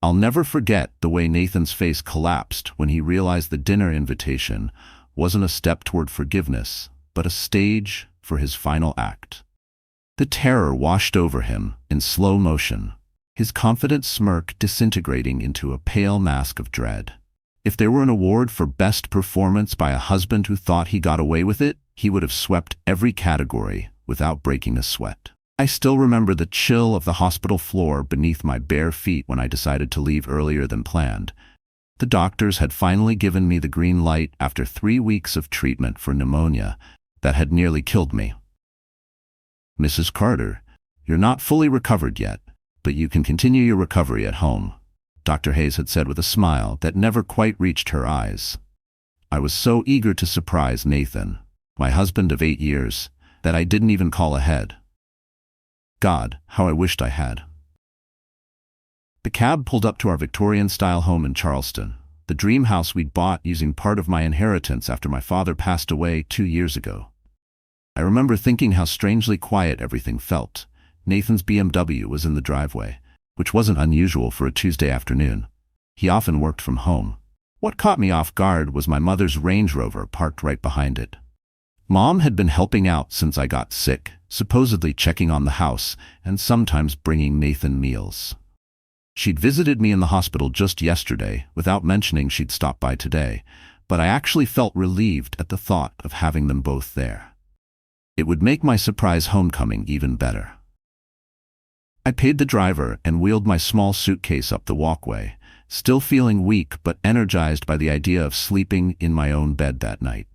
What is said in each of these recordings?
I'll never forget the way Nathan's face collapsed when he realized the dinner invitation wasn't a step toward forgiveness, but a stage for his final act. The terror washed over him in slow motion, his confident smirk disintegrating into a pale mask of dread. If there were an award for best performance by a husband who thought he got away with it, he would have swept every category without breaking a sweat. I still remember the chill of the hospital floor beneath my bare feet when I decided to leave earlier than planned. The doctors had finally given me the green light after 3 weeks of treatment for pneumonia that had nearly killed me. "Mrs. Carter, you're not fully recovered yet, but you can continue your recovery at home," Dr. Hayes had said with a smile that never quite reached her eyes. I was so eager to surprise Nathan, my husband of 8 years, that I didn't even call ahead. God, how I wished I had. The cab pulled up to our Victorian-style home in Charleston, the dream house we'd bought using part of my inheritance after my father passed away 2 years ago. I remember thinking how strangely quiet everything felt. Nathan's BMW was in the driveway, which wasn't unusual for a Tuesday afternoon. He often worked from home. What caught me off guard was my mother's Range Rover parked right behind it. Mom had been helping out since I got sick, supposedly checking on the house and sometimes bringing Nathan meals. She'd visited me in the hospital just yesterday without mentioning she'd stop by today, but I actually felt relieved at the thought of having them both there. It would make my surprise homecoming even better. I paid the driver and wheeled my small suitcase up the walkway, still feeling weak but energized by the idea of sleeping in my own bed that night.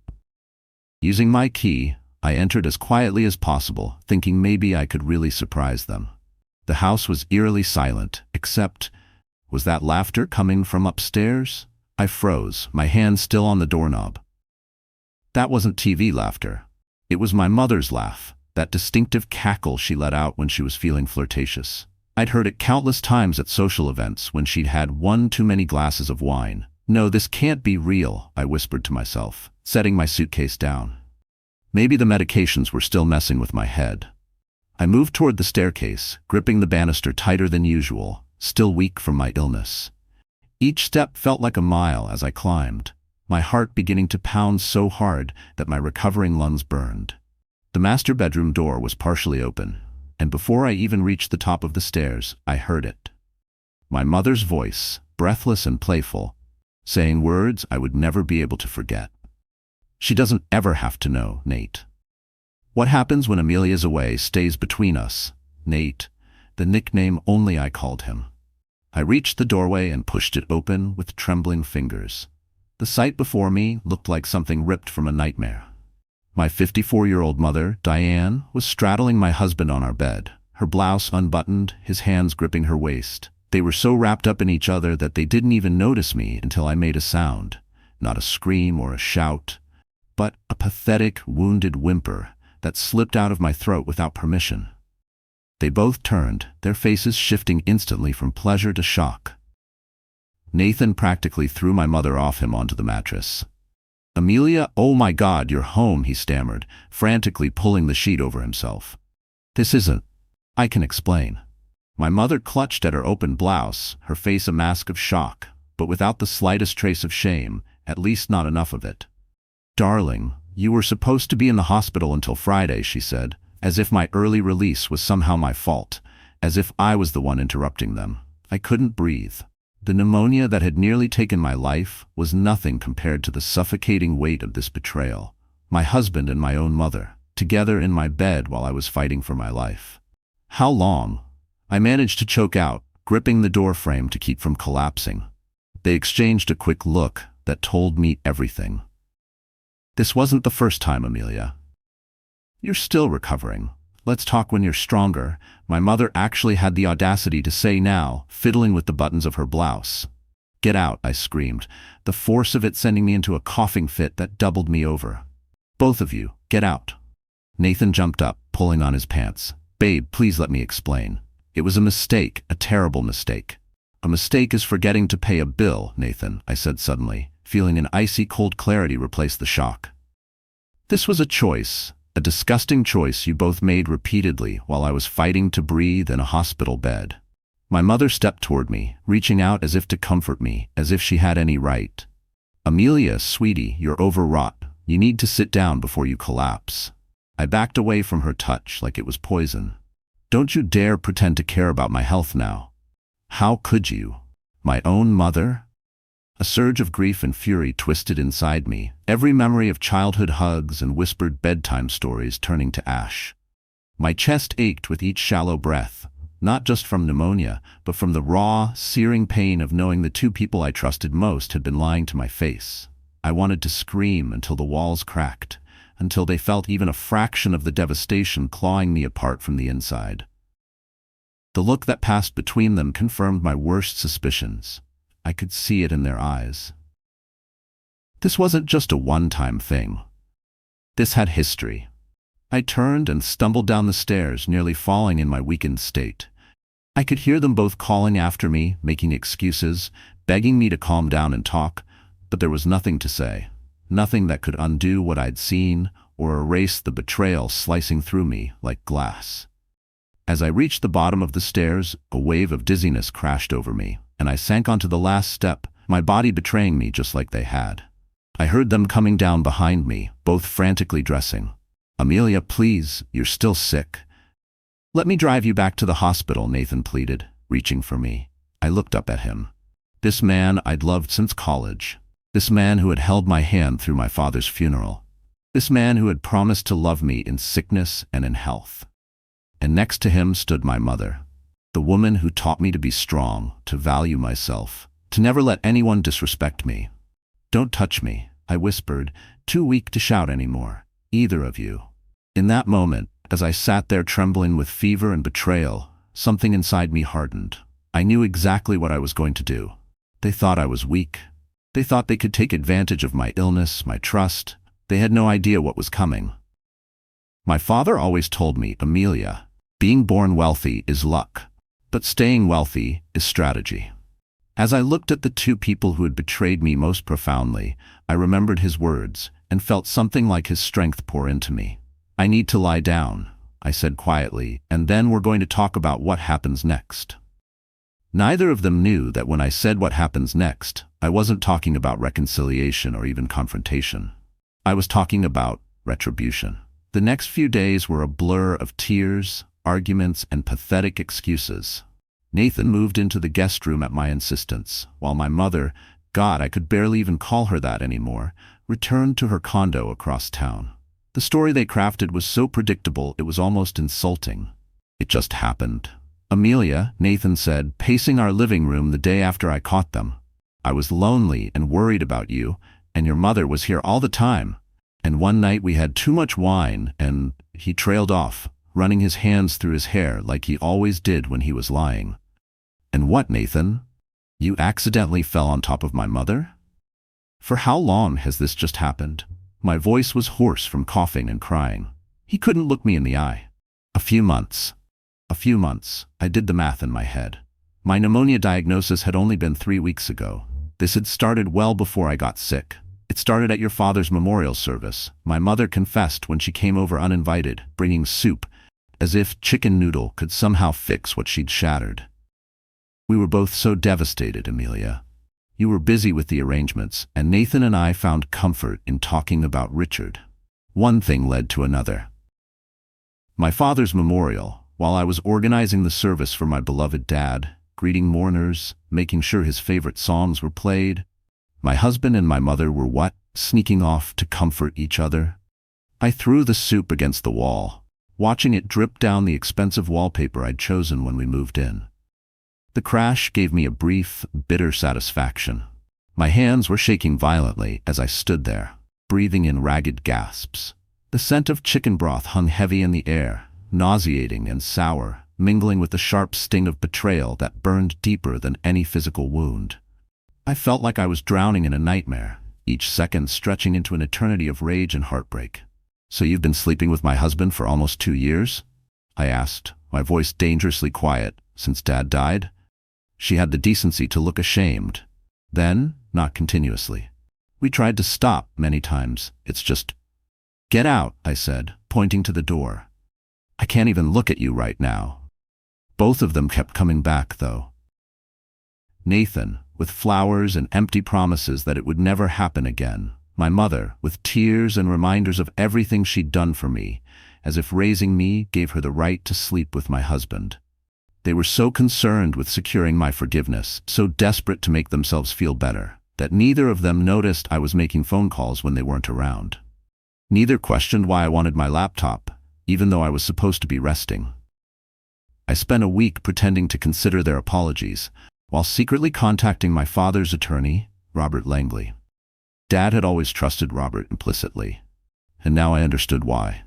Using my key, I entered as quietly as possible, thinking maybe I could really surprise them. The house was eerily silent, except, was that laughter coming from upstairs? I froze, my hand still on the doorknob. That wasn't TV laughter. It was my mother's laugh, that distinctive cackle she let out when she was feeling flirtatious. I'd heard it countless times at social events when she'd had one too many glasses of wine. "No, this can't be real," I whispered to myself, setting my suitcase down. Maybe the medications were still messing with my head. I moved toward the staircase, gripping the banister tighter than usual, still weak from my illness. Each step felt like a mile as I climbed, my heart beginning to pound so hard that my recovering lungs burned. The master bedroom door was partially open, and before I even reached the top of the stairs, I heard it. My mother's voice, breathless and playful, saying words I would never be able to forget. "She doesn't ever have to know, Nate. What happens when Amelia's away stays between us, Nate," the nickname only I called him. I reached the doorway and pushed it open with trembling fingers. The sight before me looked like something ripped from a nightmare. My 54-year-old mother, Diane, was straddling my husband on our bed, her blouse unbuttoned, his hands gripping her waist. They were so wrapped up in each other that they didn't even notice me until I made a sound, not a scream or a shout, but a pathetic, wounded whimper that slipped out of my throat without permission. They both turned, their faces shifting instantly from pleasure to shock. Nathan practically threw my mother off him onto the mattress. "Amelia, oh my God, you're home," he stammered, frantically pulling the sheet over himself. "This isn't. I can explain." My mother clutched at her open blouse, her face a mask of shock, but without the slightest trace of shame, at least not enough of it. "Darling, you were supposed to be in the hospital until Friday," she said, as if my early release was somehow my fault, as if I was the one interrupting them. I couldn't breathe. The pneumonia that had nearly taken my life was nothing compared to the suffocating weight of this betrayal. My husband and my own mother, together in my bed while I was fighting for my life. "How long?" I managed to choke out, gripping the door frame to keep from collapsing. They exchanged a quick look that told me everything. "This wasn't the first time, Amelia. You're still recovering. Let's talk when you're stronger," my mother actually had the audacity to say now, fiddling with the buttons of her blouse. "Get out," I screamed, the force of it sending me into a coughing fit that doubled me over. "Both of you, get out." Nathan jumped up, pulling on his pants. "Babe, please let me explain. It was a mistake, a terrible mistake." "A mistake is forgetting to pay a bill, Nathan," I said suddenly, feeling an icy cold clarity replace the shock. "This was a choice. A disgusting choice you both made repeatedly while I was fighting to breathe in a hospital bed." My mother stepped toward me, reaching out as if to comfort me, as if she had any right. "Amelia, sweetie, you're overwrought. You need to sit down before you collapse." I backed away from her touch like it was poison. "Don't you dare pretend to care about my health now. How could you? My own mother?" A surge of grief and fury twisted inside me, every memory of childhood hugs and whispered bedtime stories turning to ash. My chest ached with each shallow breath, not just from pneumonia, but from the raw, searing pain of knowing the two people I trusted most had been lying to my face. I wanted to scream until the walls cracked, until they felt even a fraction of the devastation clawing me apart from the inside. The look that passed between them confirmed my worst suspicions. I could see it in their eyes. This wasn't just a one-time thing. This had history. I turned and stumbled down the stairs, nearly falling in my weakened state. I could hear them both calling after me, making excuses, begging me to calm down and talk, but there was nothing to say, nothing that could undo what I'd seen or erase the betrayal slicing through me like glass. As I reached the bottom of the stairs, a wave of dizziness crashed over me, and I sank onto the last step, my body betraying me just like they had. I heard them coming down behind me, both frantically dressing. "Amelia, please, you're still sick." "Let me drive you back to the hospital," Nathan pleaded, reaching for me. I looked up at him. This man I'd loved since college. This man who had held my hand through my father's funeral. This man who had promised to love me in sickness and in health. And next to him stood my mother. The woman who taught me to be strong, to value myself, to never let anyone disrespect me. "Don't touch me," I whispered, too weak to shout anymore. "Either of you." In that moment, as I sat there trembling with fever and betrayal, something inside me hardened. I knew exactly what I was going to do. They thought I was weak. They thought they could take advantage of my illness, my trust. They had no idea what was coming. My father always told me, "Amelia, being born wealthy is luck, but staying wealthy is strategy." As I looked at the two people who had betrayed me most profoundly, I remembered his words and felt something like his strength pour into me. "I need to lie down," I said quietly, "and then we're going to talk about what happens next." Neither of them knew that when I said what happens next, I wasn't talking about reconciliation or even confrontation. I was talking about retribution. The next few days were a blur of tears, arguments, and pathetic excuses. Nathan moved into the guest room at my insistence, while my mother, God, I could barely even call her that anymore, returned to her condo across town. The story they crafted was so predictable it was almost insulting. "It just happened. Amelia," Nathan said, pacing our living room the day after I caught them. "I was lonely and worried about you, and your mother was here all the time. And one night we had too much wine and..." He trailed off, running his hands through his hair like he always did when he was lying. "And what, Nathan? You accidentally fell on top of my mother? For how long has this just happened?" My voice was hoarse from coughing and crying. He couldn't look me in the eye. "A few months. A few months." I did the math in my head. My pneumonia diagnosis had only been 3 weeks ago. This had started well before I got sick. It started at your father's memorial service. My mother confessed when she came over uninvited, bringing soup, as if chicken noodle could somehow fix what she'd shattered. We were both so devastated, Amelia. You were busy with the arrangements, and Nathan and I found comfort in talking about Richard. One thing led to another. My father's memorial, while I was organizing the service for my beloved dad, greeting mourners, making sure his favorite songs were played, my husband and my mother were what? Sneaking off to comfort each other. I threw the soup against the wall, watching it drip down the expensive wallpaper I'd chosen when we moved in. The crash gave me a brief, bitter satisfaction. My hands were shaking violently as I stood there, breathing in ragged gasps. The scent of chicken broth hung heavy in the air, nauseating and sour, mingling with the sharp sting of betrayal that burned deeper than any physical wound. I felt like I was drowning in a nightmare, each second stretching into an eternity of rage and heartbreak. "So you've been sleeping with my husband for almost 2 years?" I asked, my voice dangerously quiet, "since Dad died?" She had the decency to look ashamed. Then, not continuously. "We tried to stop many times. It's just..." "Get out," I said, pointing to the door. "I can't even look at you right now." Both of them kept coming back, though. Nathan, with flowers and empty promises that it would never happen again. My mother, with tears and reminders of everything she'd done for me, as if raising me gave her the right to sleep with my husband. They were so concerned with securing my forgiveness, so desperate to make themselves feel better, that neither of them noticed I was making phone calls when they weren't around. Neither questioned why I wanted my laptop, even though I was supposed to be resting. I spent a week pretending to consider their apologies, while secretly contacting my father's attorney, Robert Langley. Dad had always trusted Robert implicitly, and now I understood why.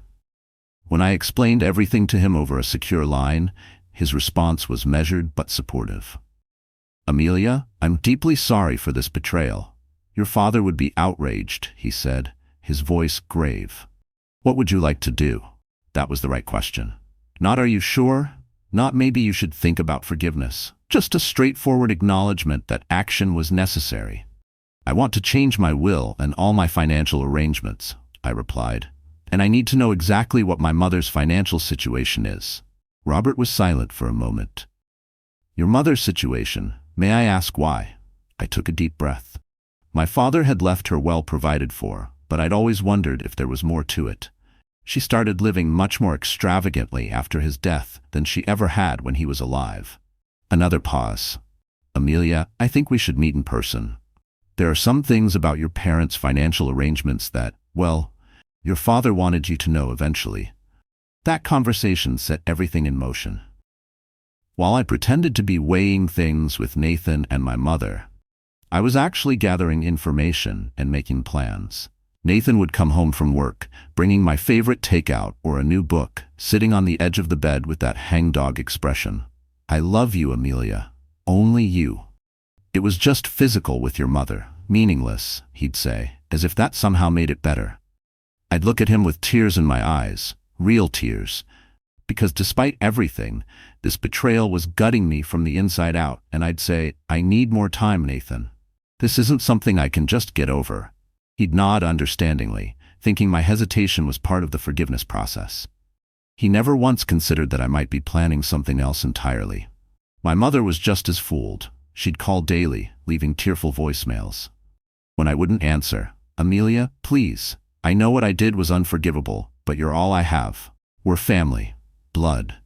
When I explained everything to him over a secure line, his response was measured but supportive. "Amelia, I'm deeply sorry for this betrayal. Your father would be outraged," he said, his voice grave. "What would you like to do?" That was the right question. Not "are you sure?" Not "maybe you should think about forgiveness." Just a straightforward acknowledgement that action was necessary. "I want to change my will and all my financial arrangements," I replied. "And I need to know exactly what my mother's financial situation is." Robert was silent for a moment. "Your mother's situation? May I ask why?" I took a deep breath. My father had left her well provided for, but I'd always wondered if there was more to it. She started living much more extravagantly after his death than she ever had when he was alive. Another pause. "Amelia, I think we should meet in person. There are some things about your parents' financial arrangements that, well, your father wanted you to know eventually." That conversation set everything in motion. While I pretended to be weighing things with Nathan and my mother, I was actually gathering information and making plans. Nathan would come home from work, bringing my favorite takeout or a new book, sitting on the edge of the bed with that hangdog expression. "I love you, Amelia. Only you." "It was just physical with your mother, meaningless," he'd say, as if that somehow made it better. I'd look at him with tears in my eyes, real tears, because despite everything, this betrayal was gutting me from the inside out, and I'd say, "I need more time, Nathan. This isn't something I can just get over." He'd nod understandingly, thinking my hesitation was part of the forgiveness process. He never once considered that I might be planning something else entirely. My mother was just as fooled. She'd call daily, leaving tearful voicemails. When I wouldn't answer, "Amelia, please. I know what I did was unforgivable, but you're all I have. We're family. Blood.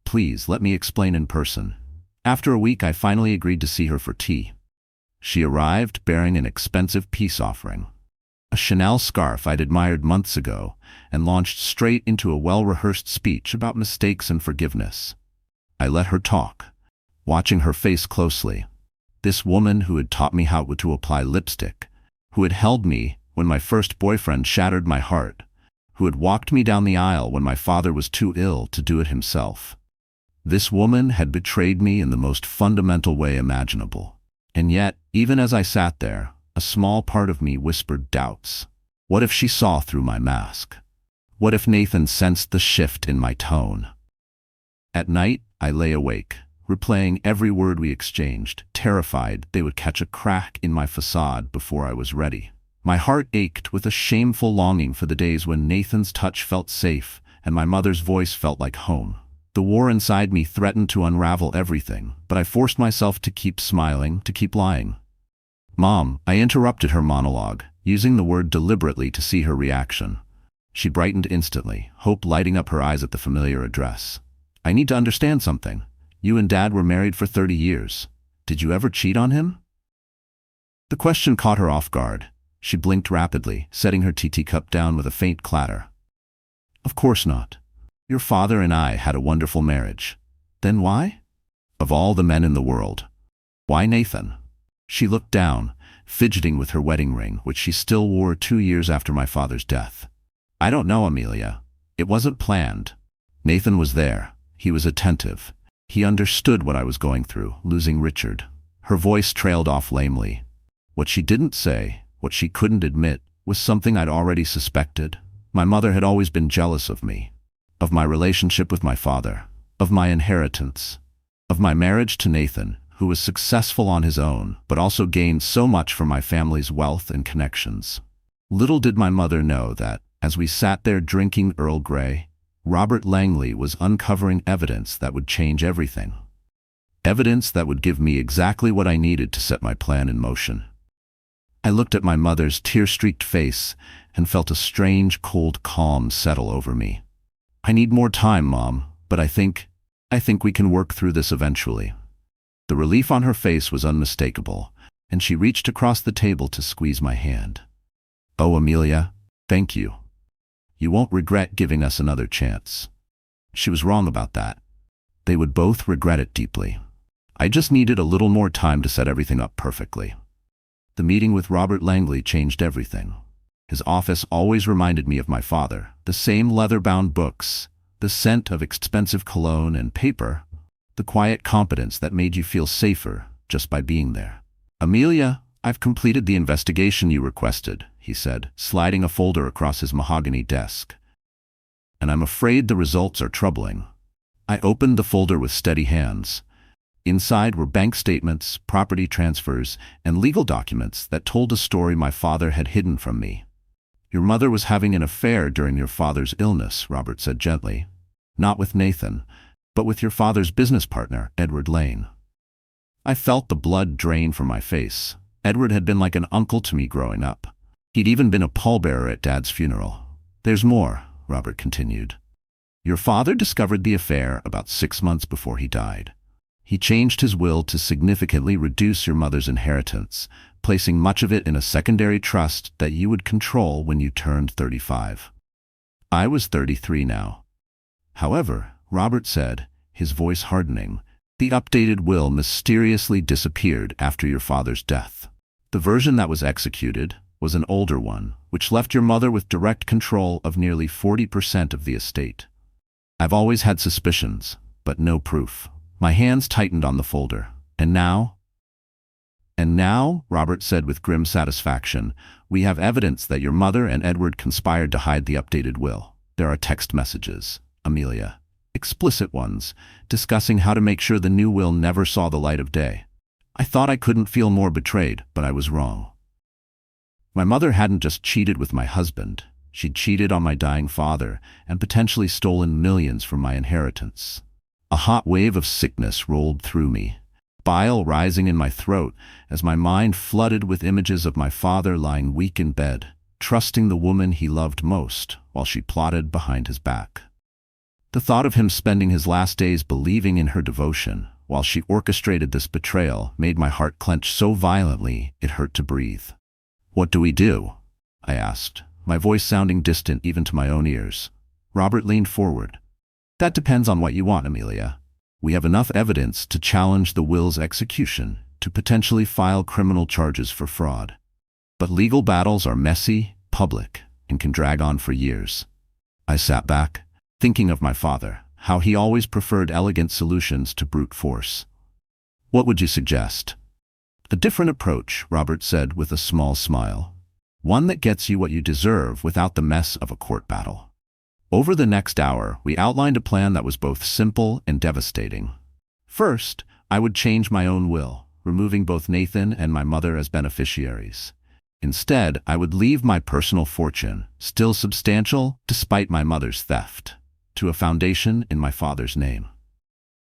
Please let me explain in person." After a week, I finally agreed to see her for tea. She arrived bearing an expensive peace offering. A Chanel scarf I'd admired months ago, and launched straight into a well-rehearsed speech about mistakes and forgiveness. I let her talk, watching her face closely. This woman who had taught me how to apply lipstick, who had held me when my first boyfriend shattered my heart, who had walked me down the aisle when my father was too ill to do it himself. This woman had betrayed me in the most fundamental way imaginable. And yet, even as I sat there, a small part of me whispered doubts. What if she saw through my mask? What if Nathan sensed the shift in my tone? At night, I lay awake, replaying every word we exchanged, terrified they would catch a crack in my facade before I was ready. My heart ached with a shameful longing for the days when Nathan's touch felt safe and my mother's voice felt like home. The war inside me threatened to unravel everything, but I forced myself to keep smiling, to keep lying. "Mom," I interrupted her monologue, using the word deliberately to see her reaction. She brightened instantly, hope lighting up her eyes at the familiar address. "I need to understand something. You and Dad were married for 30 years. Did you ever cheat on him?" The question caught her off guard. She blinked rapidly, setting her tea cup down with a faint clatter. "Of course not. Your father and I had a wonderful marriage. Then why? Of all the men in the world, why Nathan?" She looked down, fidgeting with her wedding ring, which she still wore 2 years after my father's death. "I don't know, Amelia. It wasn't planned. Nathan was there. He was attentive. He understood what I was going through, losing Richard." Her voice trailed off lamely. What she didn't say, what she couldn't admit, was something I'd already suspected. My mother had always been jealous of me, of my relationship with my father, of my inheritance, of my marriage to Nathan, who was successful on his own, but also gained so much from my family's wealth and connections. Little did my mother know that, as we sat there drinking Earl Grey, Robert Langley was uncovering evidence that would change everything. Evidence that would give me exactly what I needed to set my plan in motion. I looked at my mother's tear-streaked face and felt a strange, cold calm settle over me. "I need more time, Mom, but I think we can work through this eventually." The relief on her face was unmistakable, and she reached across the table to squeeze my hand. "Oh, Amelia, thank you. You won't regret giving us another chance." She was wrong about that. They would both regret it deeply. I just needed a little more time to set everything up perfectly. The meeting with Robert Langley changed everything. His office always reminded me of my father. The same leather-bound books, the scent of expensive cologne and paper, the quiet competence that made you feel safer just by being there. "Amelia, I've completed the investigation you requested," he said, sliding a folder across his mahogany desk. "And I'm afraid the results are troubling." I opened the folder with steady hands. Inside were bank statements, property transfers, and legal documents that told a story my father had hidden from me. "Your mother was having an affair during your father's illness," Robert said gently. "Not with Nathan, but with your father's business partner, Edward Lane." I felt the blood drain from my face. Edward had been like an uncle to me growing up. He'd even been a pallbearer at Dad's funeral. "There's more," Robert continued. "Your father discovered the affair about 6 months before he died. He changed his will to significantly reduce your mother's inheritance, placing much of it in a secondary trust that you would control when you turned 35. I was 33 now. However, Robert said, his voice hardening, the updated will mysteriously disappeared after your father's death. The version that was executed was an older one, which left your mother with direct control of nearly 40% of the estate. I've always had suspicions, but no proof. My hands tightened on the folder. And now, Robert said with grim satisfaction, we have evidence that your mother and Edward conspired to hide the updated will. There are text messages, Amelia, explicit ones, discussing how to make sure the new will never saw the light of day. I thought I couldn't feel more betrayed, but I was wrong. My mother hadn't just cheated with my husband. She'd cheated on my dying father and potentially stolen millions from my inheritance. A hot wave of sickness rolled through me, bile rising in my throat as my mind flooded with images of my father lying weak in bed, trusting the woman he loved most while she plotted behind his back. The thought of him spending his last days believing in her devotion while she orchestrated this betrayal made my heart clench so violently it hurt to breathe. "What do we do?" I asked, my voice sounding distant even to my own ears. Robert leaned forward. "That depends on what you want, Amelia. We have enough evidence to challenge the will's execution, to potentially file criminal charges for fraud. But legal battles are messy, public, and can drag on for years." I sat back, thinking of my father, how he always preferred elegant solutions to brute force. "What would you suggest?" "A different approach," Robert said with a small smile. "One that gets you what you deserve without the mess of a court battle." Over the next hour, we outlined a plan that was both simple and devastating. First, I would change my own will, removing both Nathan and my mother as beneficiaries. Instead, I would leave my personal fortune, still substantial despite my mother's theft, to a foundation in my father's name.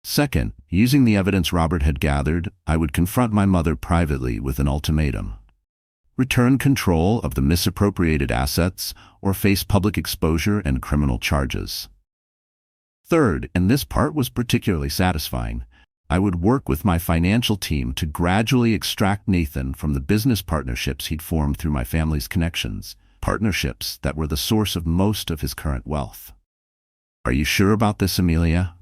Second, using the evidence Robert had gathered, I would confront my mother privately with an ultimatum. Return control of the misappropriated assets or face public exposure and criminal charges. Third, and this part was particularly satisfying, I would work with my financial team to gradually extract Nathan from the business partnerships he'd formed through my family's connections, partnerships that were the source of most of his current wealth. "Are you sure about this, Amelia?"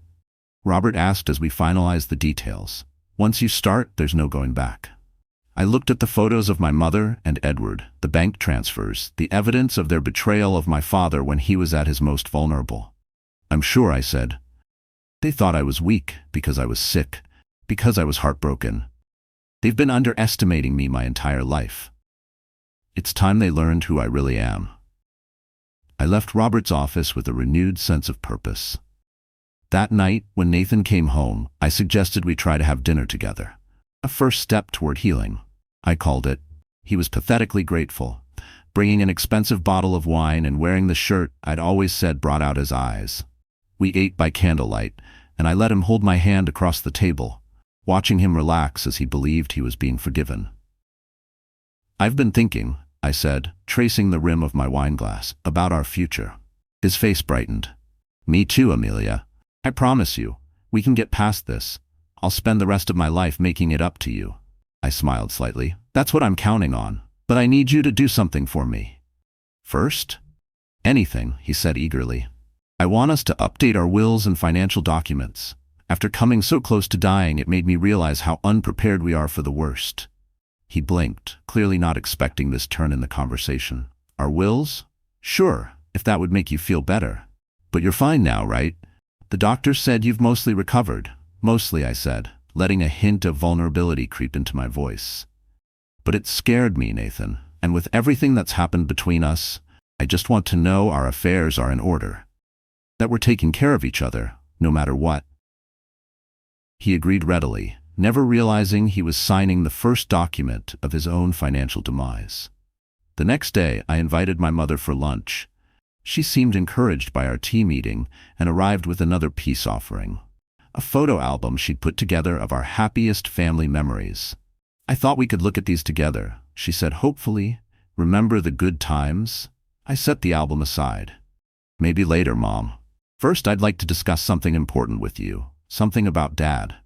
Robert asked as we finalized the details. "Once you start, there's no going back." I looked at the photos of my mother and Edward, the bank transfers, the evidence of their betrayal of my father when he was at his most vulnerable. "I'm sure," I said. "They thought I was weak because I was sick, because I was heartbroken. They've been underestimating me my entire life. It's time they learned who I really am." I left Robert's office with a renewed sense of purpose. That night, when Nathan came home, I suggested we try to have dinner together. A first step toward healing, I called it. He was pathetically grateful, bringing an expensive bottle of wine and wearing the shirt I'd always said brought out his eyes. We ate by candlelight, and I let him hold my hand across the table, watching him relax as he believed he was being forgiven. "I've been thinking," I said, tracing the rim of my wineglass, "about our future." His face brightened. "Me too, Amelia. I promise you, we can get past this. I'll spend the rest of my life making it up to you." I smiled slightly. "That's what I'm counting on. But I need you to do something for me." "First?" "Anything," he said eagerly. "I want us to update our wills and financial documents. After coming so close to dying, it made me realize how unprepared we are for the worst." He blinked, clearly not expecting this turn in the conversation. "Our wills? Sure, if that would make you feel better. But you're fine now, right? The doctor said you've mostly recovered." "Mostly," I said, letting a hint of vulnerability creep into my voice. "But it scared me, Nathan, and with everything that's happened between us, I just want to know our affairs are in order. That we're taking care of each other, no matter what." He agreed readily, never realizing he was signing the first document of his own financial demise. The next day, I invited my mother for lunch. She seemed encouraged by our tea meeting and arrived with another peace offering, a photo album she'd put together of our happiest family memories. "I thought we could look at these together," she said hopefully. "Remember the good times?" I set the album aside. "Maybe later, Mom. First, I'd like to discuss something important with you, something about Dad."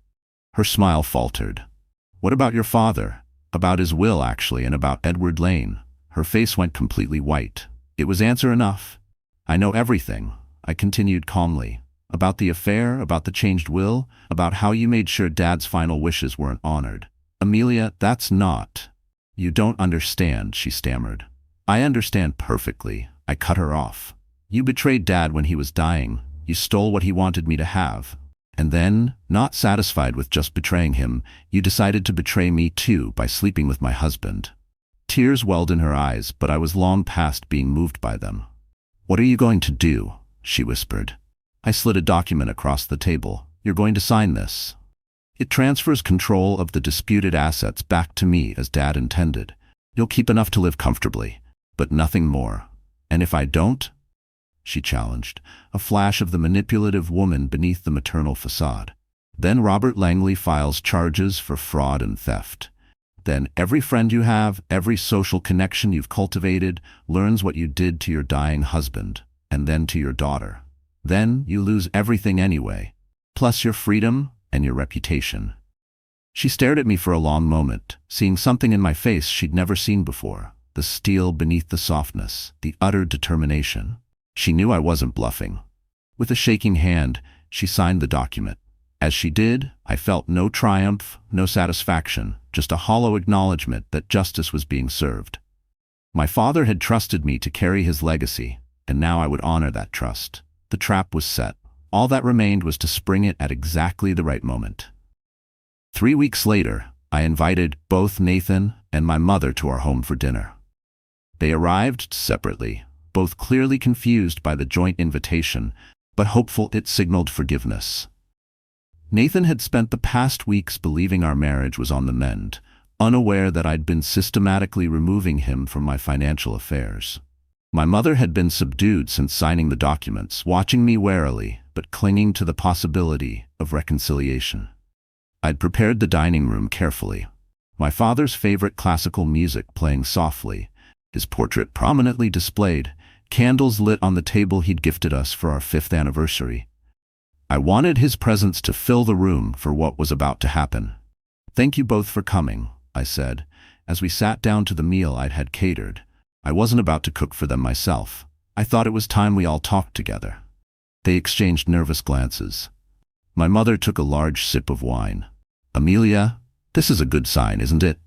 Her smile faltered. "What about your father?" "About his will, actually, and about Edward Lane." Her face went completely white. It was answer enough. "I know everything," I continued calmly. "About the affair, about the changed will, about how you made sure Dad's final wishes weren't honored." "Amelia, that's not—" "You don't understand," she stammered. "I understand perfectly." I cut her off. "You betrayed Dad when he was dying. You stole what he wanted me to have. And then, not satisfied with just betraying him, you decided to betray me too by sleeping with my husband." Tears welled in her eyes, but I was long past being moved by them. "What are you going to do?" she whispered. I slid a document across the table. "You're going to sign this. It transfers control of the disputed assets back to me as Dad intended. You'll keep enough to live comfortably, but nothing more. And if I don't?" she challenged, a flash of the manipulative woman beneath the maternal facade. "Then Robert Langley files charges for fraud and theft. Then every friend you have, every social connection you've cultivated, learns what you did to your dying husband, and then to your daughter. Then you lose everything anyway, plus your freedom and your reputation." She stared at me for a long moment, seeing something in my face she'd never seen before, the steel beneath the softness, the utter determination. She knew I wasn't bluffing. With a shaking hand, she signed the document. As she did, I felt no triumph, no satisfaction, just a hollow acknowledgement that justice was being served. My father had trusted me to carry his legacy, and now I would honor that trust. The trap was set. All that remained was to spring it at exactly the right moment. 3 weeks later, I invited both Nathan and my mother to our home for dinner. They arrived separately, both clearly confused by the joint invitation, but hopeful it signaled forgiveness. Nathan had spent the past weeks believing our marriage was on the mend, unaware that I'd been systematically removing him from my financial affairs. My mother had been subdued since signing the documents, watching me warily, but clinging to the possibility of reconciliation. I'd prepared the dining room carefully, my father's favorite classical music playing softly, his portrait prominently displayed, candles lit on the table he'd gifted us for our 5th anniversary. I wanted his presence to fill the room for what was about to happen. "Thank you both for coming," I said, as we sat down to the meal I'd had catered. I wasn't about to cook for them myself. I thought it was time we all talked together. They exchanged nervous glances. My mother took a large sip of wine. "Amelia, this is a good sign, isn't it?"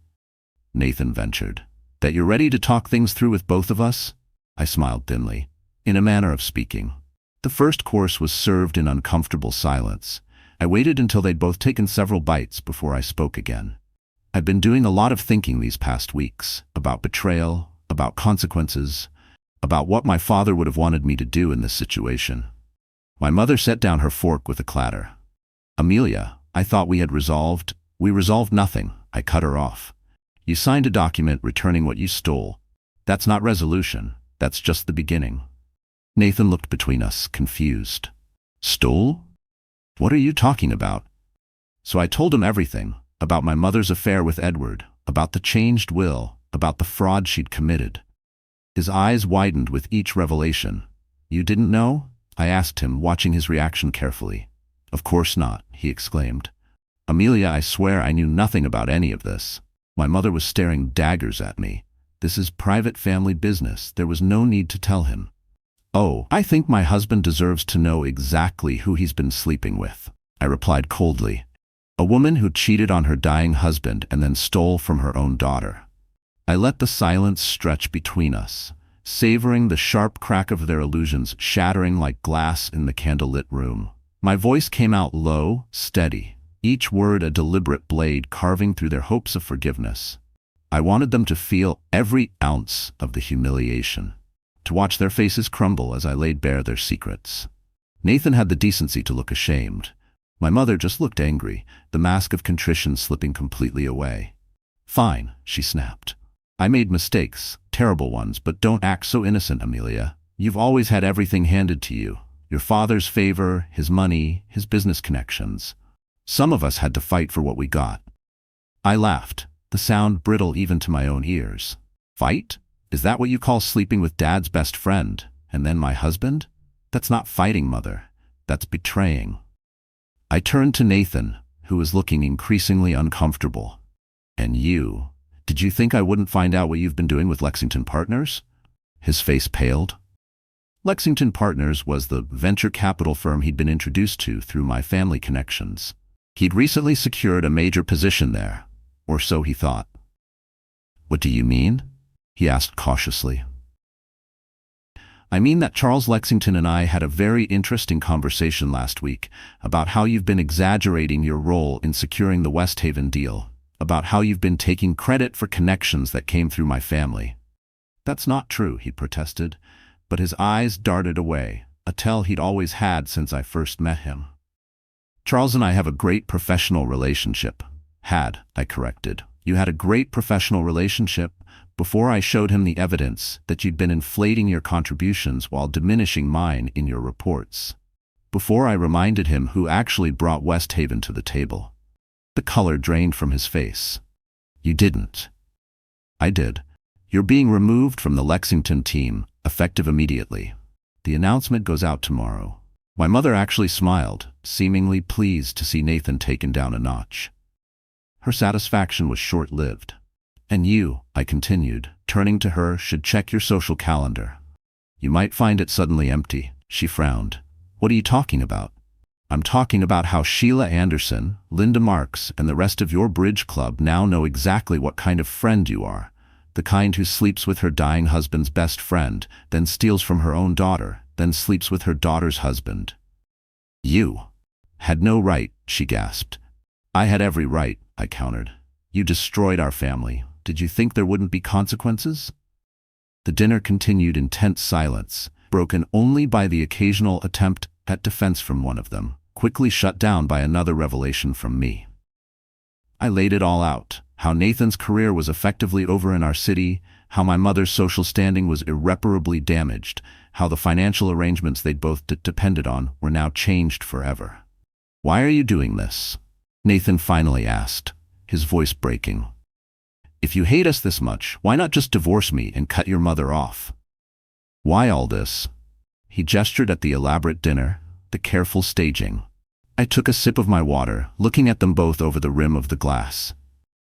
Nathan ventured. "That you're ready to talk things through with both of us?" I smiled thinly, in a manner of speaking. The first course was served in uncomfortable silence. I waited until they'd both taken several bites before I spoke again. I'd been doing a lot of thinking these past weeks, about betrayal, about consequences, about what my father would have wanted me to do in this situation. My mother set down her fork with a clatter. "Amelia, I thought we had resolved—" "We resolved nothing," I cut her off. "You signed a document returning what you stole. That's not resolution, that's just the beginning." Nathan looked between us, confused. Stole? What are you talking about? So I told him everything, about my mother's affair with Edward, about the changed will, about the fraud she'd committed. His eyes widened with each revelation. You didn't know? I asked him, watching his reaction carefully. Of course not, he exclaimed. Amelia, I swear I knew nothing about any of this. My mother was staring daggers at me. This is private family business. There was no need to tell him. Oh, I think my husband deserves to know exactly who he's been sleeping with, I replied coldly. A woman who cheated on her dying husband and then stole from her own daughter. I let the silence stretch between us, savoring the sharp crack of their illusions shattering like glass in the candlelit room. My voice came out low, steady, each word a deliberate blade carving through their hopes of forgiveness. I wanted them to feel every ounce of the humiliation, to watch their faces crumble as I laid bare their secrets. Nathan had the decency to look ashamed. My mother just looked angry, the mask of contrition slipping completely away. Fine, she snapped. I made mistakes, terrible ones, but don't act so innocent, Amelia. You've always had everything handed to you. Your father's favor, his money, his business connections. Some of us had to fight for what we got. I laughed, the sound brittle even to my own ears. Fight? Is that what you call sleeping with Dad's best friend, and then my husband? That's not fighting, Mother. That's betraying. I turned to Nathan, who was looking increasingly uncomfortable. And you? Did you think I wouldn't find out what you've been doing with Lexington Partners? His face paled. Lexington Partners was the venture capital firm he'd been introduced to through my family connections. He'd recently secured a major position there, or so he thought. What do you mean? He asked cautiously. I mean that Charles Lexington and I had a very interesting conversation last week about how you've been exaggerating your role in securing the West Haven deal, about how you've been taking credit for connections that came through my family. That's not true, he protested, but his eyes darted away, a tell he'd always had since I first met him. Charles and I have a great professional relationship. Had, I corrected. You had a great professional relationship before I showed him the evidence that you'd been inflating your contributions while diminishing mine in your reports. Before I reminded him who actually brought West Haven to the table. The color drained from his face. You didn't. I did. You're being removed from the Lexington team, effective immediately. The announcement goes out tomorrow. My mother actually smiled, seemingly pleased to see Nathan taken down a notch. Her satisfaction was short-lived. And you, I continued, turning to her, should check your social calendar. You might find it suddenly empty. She frowned. What are you talking about? I'm talking about how Sheila Anderson, Linda Marks, and the rest of your bridge club now know exactly what kind of friend you are. The kind who sleeps with her dying husband's best friend, then steals from her own daughter, then sleeps with her daughter's husband. You had no right, she gasped. I had every right, I countered. You destroyed our family. Did you think there wouldn't be consequences? The dinner continued in tense silence, broken only by the occasional attempt at defense from one of them, quickly shut down by another revelation from me. I laid it all out, how Nathan's career was effectively over in our city, how my mother's social standing was irreparably damaged, how the financial arrangements they'd both depended on were now changed forever. Why are you doing this? Nathan finally asked, his voice breaking. If you hate us this much, why not just divorce me and cut your mother off? Why all this? He gestured at the elaborate dinner, the careful staging. I took a sip of my water, looking at them both over the rim of the glass.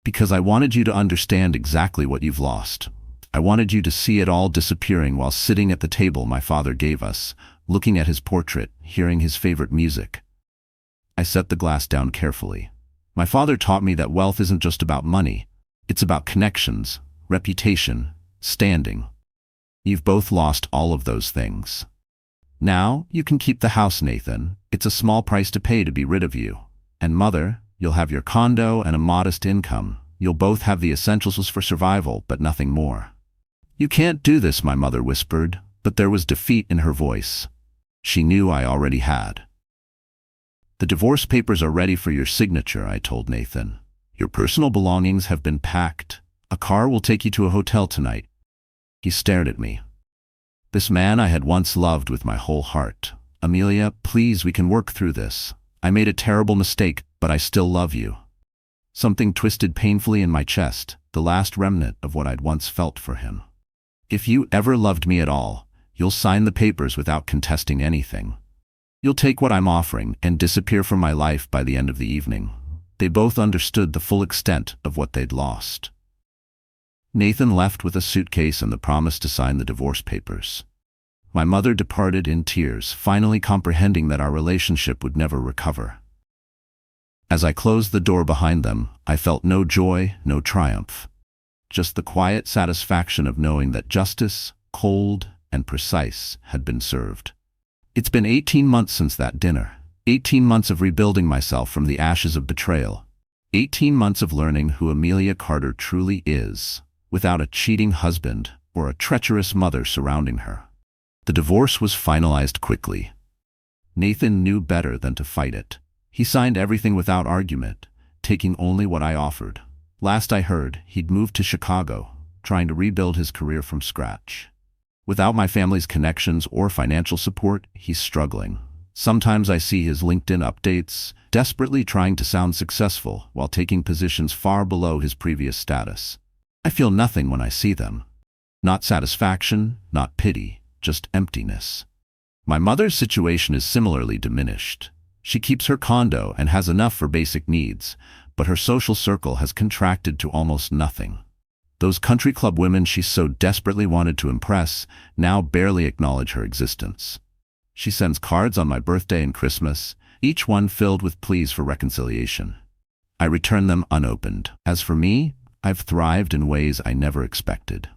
Because I wanted you to understand exactly what you've lost. I wanted you to see it all disappearing while sitting at the table my father gave us, looking at his portrait, hearing his favorite music. I set the glass down carefully. My father taught me that wealth isn't just about money. It's about connections, reputation, standing. You've both lost all of those things. Now, you can keep the house, Nathan. It's a small price to pay to be rid of you. And Mother, you'll have your condo and a modest income. You'll both have the essentials for survival, but nothing more. You can't do this, my mother whispered, but there was defeat in her voice. She knew I already had. The divorce papers are ready for your signature, I told Nathan. Your personal belongings have been packed. A car will take you to a hotel tonight. He stared at me. This man I had once loved with my whole heart, Amelia, please, we can work through this. I made a terrible mistake, but I still love you. Something twisted painfully in my chest, the last remnant of what I'd once felt for him. If you ever loved me at all, you'll sign the papers without contesting anything. You'll take what I'm offering and disappear from my life by the end of the evening. They both understood the full extent of what they'd lost. Nathan left with a suitcase and the promise to sign the divorce papers. My mother departed in tears, finally comprehending that our relationship would never recover. As I closed the door behind them, I felt no joy, no triumph. Just the quiet satisfaction of knowing that justice, cold and precise, had been served. It's been 18 months since that dinner. 18 months of rebuilding myself from the ashes of betrayal. 18 months of learning who Amelia Carter truly is, without a cheating husband or a treacherous mother surrounding her. The divorce was finalized quickly. Nathan knew better than to fight it. He signed everything without argument, taking only what I offered. Last I heard, he'd moved to Chicago, trying to rebuild his career from scratch. Without my family's connections or financial support, he's struggling. Sometimes I see his LinkedIn updates, desperately trying to sound successful while taking positions far below his previous status. I feel nothing when I see them. Not satisfaction, not pity, just emptiness. My mother's situation is similarly diminished. She keeps her condo and has enough for basic needs, but her social circle has contracted to almost nothing. Those country club women she so desperately wanted to impress now barely acknowledge her existence. She sends cards on my birthday and Christmas, each one filled with pleas for reconciliation. I return them unopened. As for me, I've thrived in ways I never expected.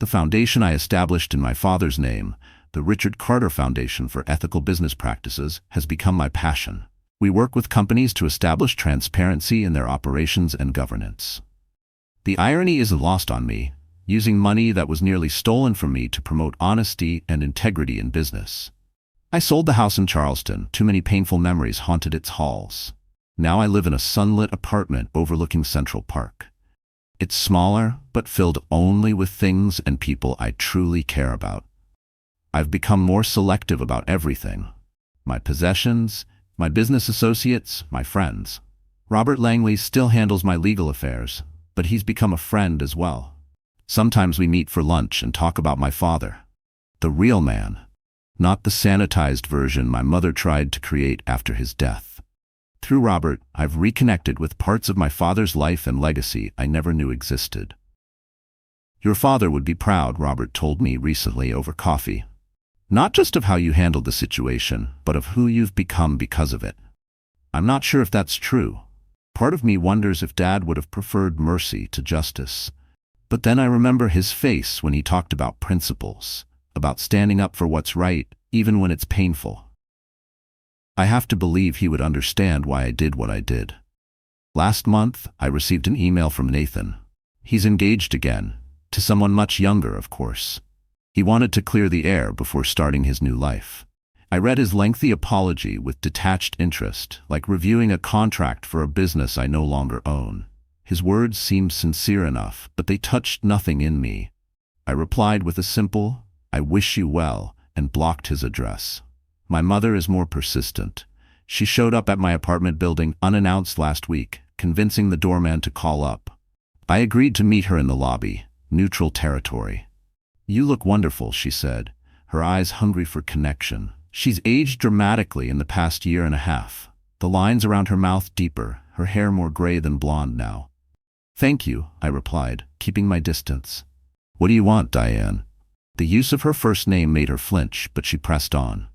The foundation I established in my father's name, the Richard Carter Foundation for Ethical Business Practices, has become my passion. We work with companies to establish transparency in their operations and governance. The irony isn't lost on me, using money that was nearly stolen from me to promote honesty and integrity in business. I sold the house in Charleston. Too many painful memories haunted its halls. Now I live in a sunlit apartment overlooking Central Park. It's smaller, but filled only with things and people I truly care about. I've become more selective about everything. My possessions, my business associates, my friends. Robert Langley still handles my legal affairs, but he's become a friend as well. Sometimes we meet for lunch and talk about my father. The real man, not the sanitized version my mother tried to create after his death. Through Robert, I've reconnected with parts of my father's life and legacy I never knew existed. Your father would be proud, Robert told me recently over coffee. Not just of how you handled the situation, but of who you've become because of it. I'm not sure if that's true. Part of me wonders if Dad would have preferred mercy to justice. But then I remember his face when he talked about principles, about standing up for what's right, even when it's painful. I have to believe he would understand why I did what I did. Last month, I received an email from Nathan. He's engaged again, to someone much younger, of course. He wanted to clear the air before starting his new life. I read his lengthy apology with detached interest, like reviewing a contract for a business I no longer own. His words seemed sincere enough, but they touched nothing in me. I replied with a simple, "I wish you well," and blocked his address. My mother is more persistent. She showed up at my apartment building unannounced last week, convincing the doorman to call up. I agreed to meet her in the lobby, neutral territory. "You look wonderful," she said, her eyes hungry for connection. She's aged dramatically in the past year and a half. The lines around her mouth deeper, her hair more gray than blonde now. "Thank you," I replied, keeping my distance. "What do you want, Diane?" The use of her first name made her flinch, but she pressed on.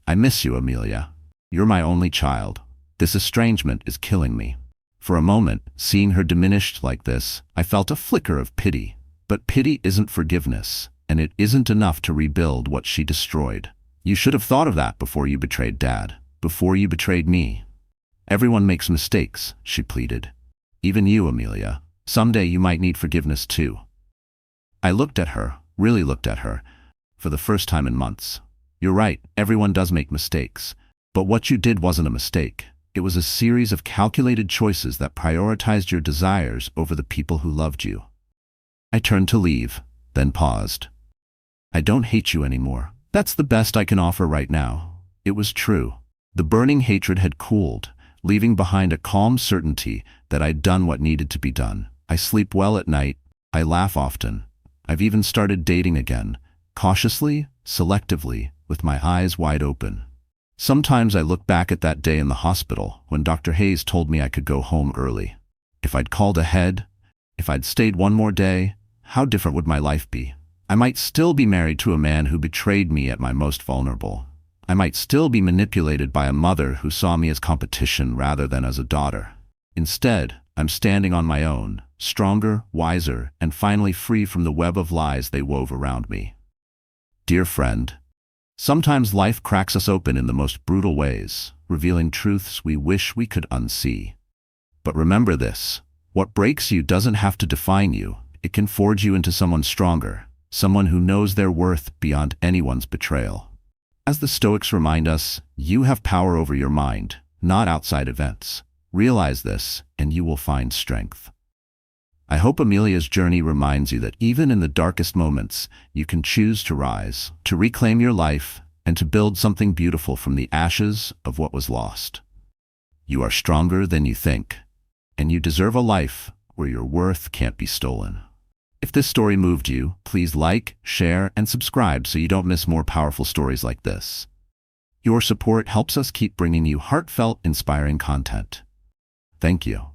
"I miss you, Amelia. You're my only child. This estrangement is killing me." For a moment, seeing her diminished like this, I felt a flicker of pity. But pity isn't forgiveness, and it isn't enough to rebuild what she destroyed. You should have thought of that before you betrayed Dad, before you betrayed me. "Everyone makes mistakes," she pleaded. "Even you, Amelia. Someday you might need forgiveness too." I looked at her, really looked at her, for the first time in months. "You're right, everyone does make mistakes. But what you did wasn't a mistake. It was a series of calculated choices that prioritized your desires over the people who loved you." I turned to leave, then paused. "I don't hate you anymore. That's the best I can offer right now. It was true. The burning hatred had cooled, leaving behind a calm certainty that I'd done what needed to be done. I sleep well at night. I laugh often. I've even started dating again, cautiously, selectively, with my eyes wide open. Sometimes I look back at that day in the hospital when Dr. Hayes told me I could go home early. If I'd called ahead, if I'd stayed one more day, how different would my life be? I might still be married to a man who betrayed me at my most vulnerable. I might still be manipulated by a mother who saw me as competition rather than as a daughter. Instead, I'm standing on my own, stronger, wiser, and finally free from the web of lies they wove around me. Dear friend, sometimes life cracks us open in the most brutal ways, revealing truths we wish we could unsee. But remember this, what breaks you doesn't have to define you. It can forge you into someone stronger, someone who knows their worth beyond anyone's betrayal. As the Stoics remind us, you have power over your mind, not outside events. Realize this, and you will find strength. I hope Amelia's journey reminds you that even in the darkest moments, you can choose to rise, to reclaim your life, and to build something beautiful from the ashes of what was lost. You are stronger than you think, and you deserve a life where your worth can't be stolen. If this story moved you, please like, share, and subscribe so you don't miss more powerful stories like this. Your support helps us keep bringing you heartfelt, inspiring content. Thank you.